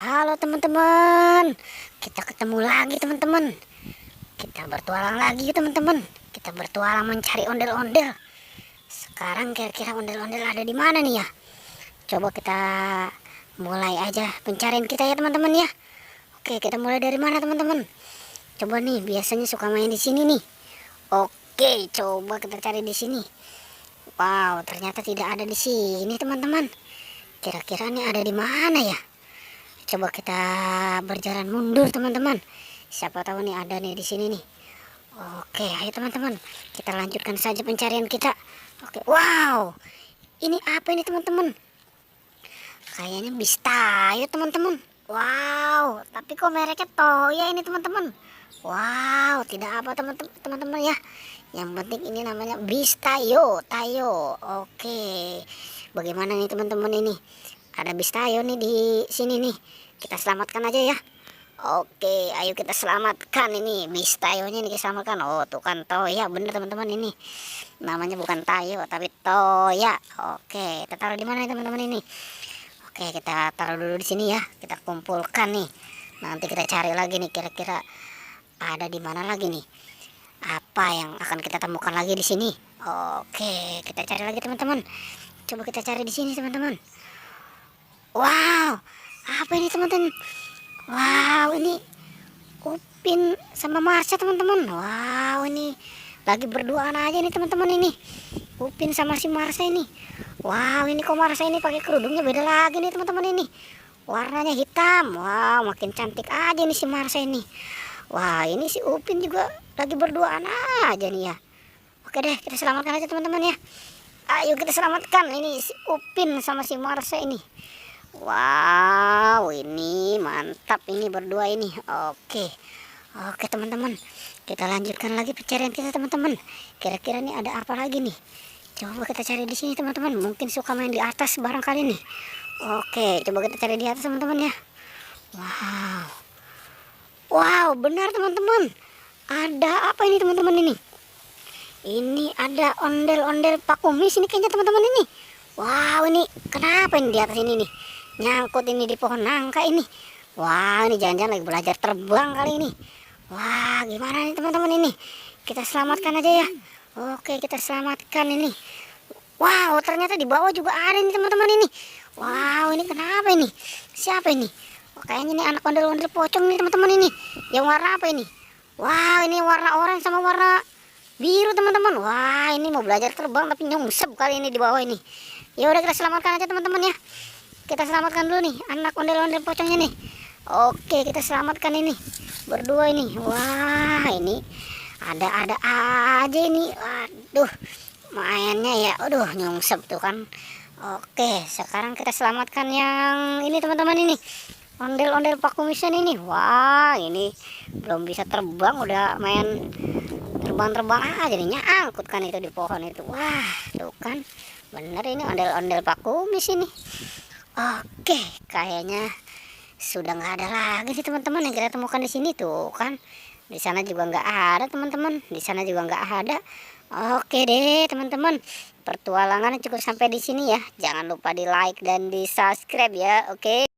Halo teman-teman, kita ketemu lagi teman-teman. Kita bertualang lagi teman-teman. Kita bertualang mencari ondel-ondel. Sekarang kira-kira ondel-ondel ada di mana nih ya? Coba kita mulai aja pencarian kita ya teman-teman ya. Oke, kita mulai dari mana teman-teman? Coba nih, biasanya suka main di sini nih. Oke, coba kita cari di sini. Wow, ternyata tidak ada di sini teman-teman. Kira-kira nih ada di mana ya? Coba kita berjalan mundur teman-teman. Siapa tahu nih ada nih di sini nih. Oke, ayo teman-teman. Kita lanjutkan saja pencarian kita. Oke, wow. Ini apa ini teman-teman? Kayaknya Bistayo teman-teman. Wow, tapi kok mereknya Toya ini teman-teman. Wow, tidak apa teman-teman ya. Yang penting ini namanya Bistayo, Tayo. Oke. Bagaimana nih teman-teman ini? Ada Bistayo nih di sini nih. Kita selamatkan aja ya. Oke, ayo kita selamatkan ini Bistayonya nih, kita selamatkan. Oh, tuh kan Toya, bener teman-teman ini. Namanya bukan Tayo tapi Toya. Oke, kita taruh di mana nih teman-teman ini? Oke, kita taruh dulu di sini ya. Kita kumpulkan nih. Nanti kita cari lagi nih kira-kira ada di mana lagi nih. Apa yang akan kita temukan lagi di sini? Oke, kita cari lagi teman-teman. Coba kita cari di sini teman-teman. Wow, apa ini teman-teman? Wow, ini Upin sama Marsha teman-teman. Wow, ini lagi berduaan aja nih teman-teman ini. Upin sama si Marsha ini. Wow, ini kok Marsha ini pakai kerudungnya beda lagi nih teman-teman ini. Warnanya hitam. Wow, makin cantik aja nih si Marsha ini. Wah, ini si Upin juga lagi berduaan aja nih ya. Oke deh, kita selamatkan aja teman-teman ya. Ayo kita selamatkan ini si Upin sama si Marsha ini. Wow, ini mantap ini berdua ini. Oke. Oke teman-teman, kita lanjutkan lagi pencarian kita teman-teman. Kira-kira nih ada apa lagi nih? Coba kita cari di sini teman-teman. Mungkin suka main di atas barangkali nih. Oke, coba kita cari di atas teman-teman ya. Wow. Wow, benar teman-teman. Ada apa ini teman-teman ini? Ini ada ondel-ondel Pak Kumis ini kayaknya teman-teman ini. Wow, ini kenapa ini di atas ini nih? Nyangkut ini di pohon nangka ini. Wah, ini jangan-jangan lagi belajar terbang kali ini. Wah, gimana nih teman-teman ini? Kita selamatkan aja ya. Oke, kita selamatkan ini. Wow, ternyata di bawah juga ada nih teman-teman ini. Wow, ini kenapa ini? Siapa ini? Oh, kayaknya ini anak ondel-ondel pocong nih teman-teman ini. Yang warna apa ini? Wow, ini warna oranye sama warna biru teman-teman. Wah, ini mau belajar terbang tapi nyungsep kali ini di bawah ini. Ya udah, kita selamatkan aja teman-teman ya. Kita selamatkan dulu nih anak ondel-ondel pocongnya nih. Oke, kita selamatkan ini berdua ini. Wah, ini ada-ada aja ini. Aduh, mainnya ya. Aduh, nyungsep tuh kan. Oke, sekarang kita selamatkan yang ini teman-teman ini. Ondel-ondel Pak Kumisan ini. Wah, ini belum bisa terbang udah main terbang-terbang aja nih, nyangkut kan itu di pohon itu. Wah, tuh kan. Bener ini ondel-ondel Pak Kumis ini. Oke, kayaknya sudah nggak ada lagi sih teman-teman yang kita temukan di sini tuh kan. Di sana juga nggak ada teman-teman. Di sana juga nggak ada. Oke deh teman-teman. Pertualangan cukup sampai di sini ya. Jangan lupa di like dan di subscribe ya. Oke.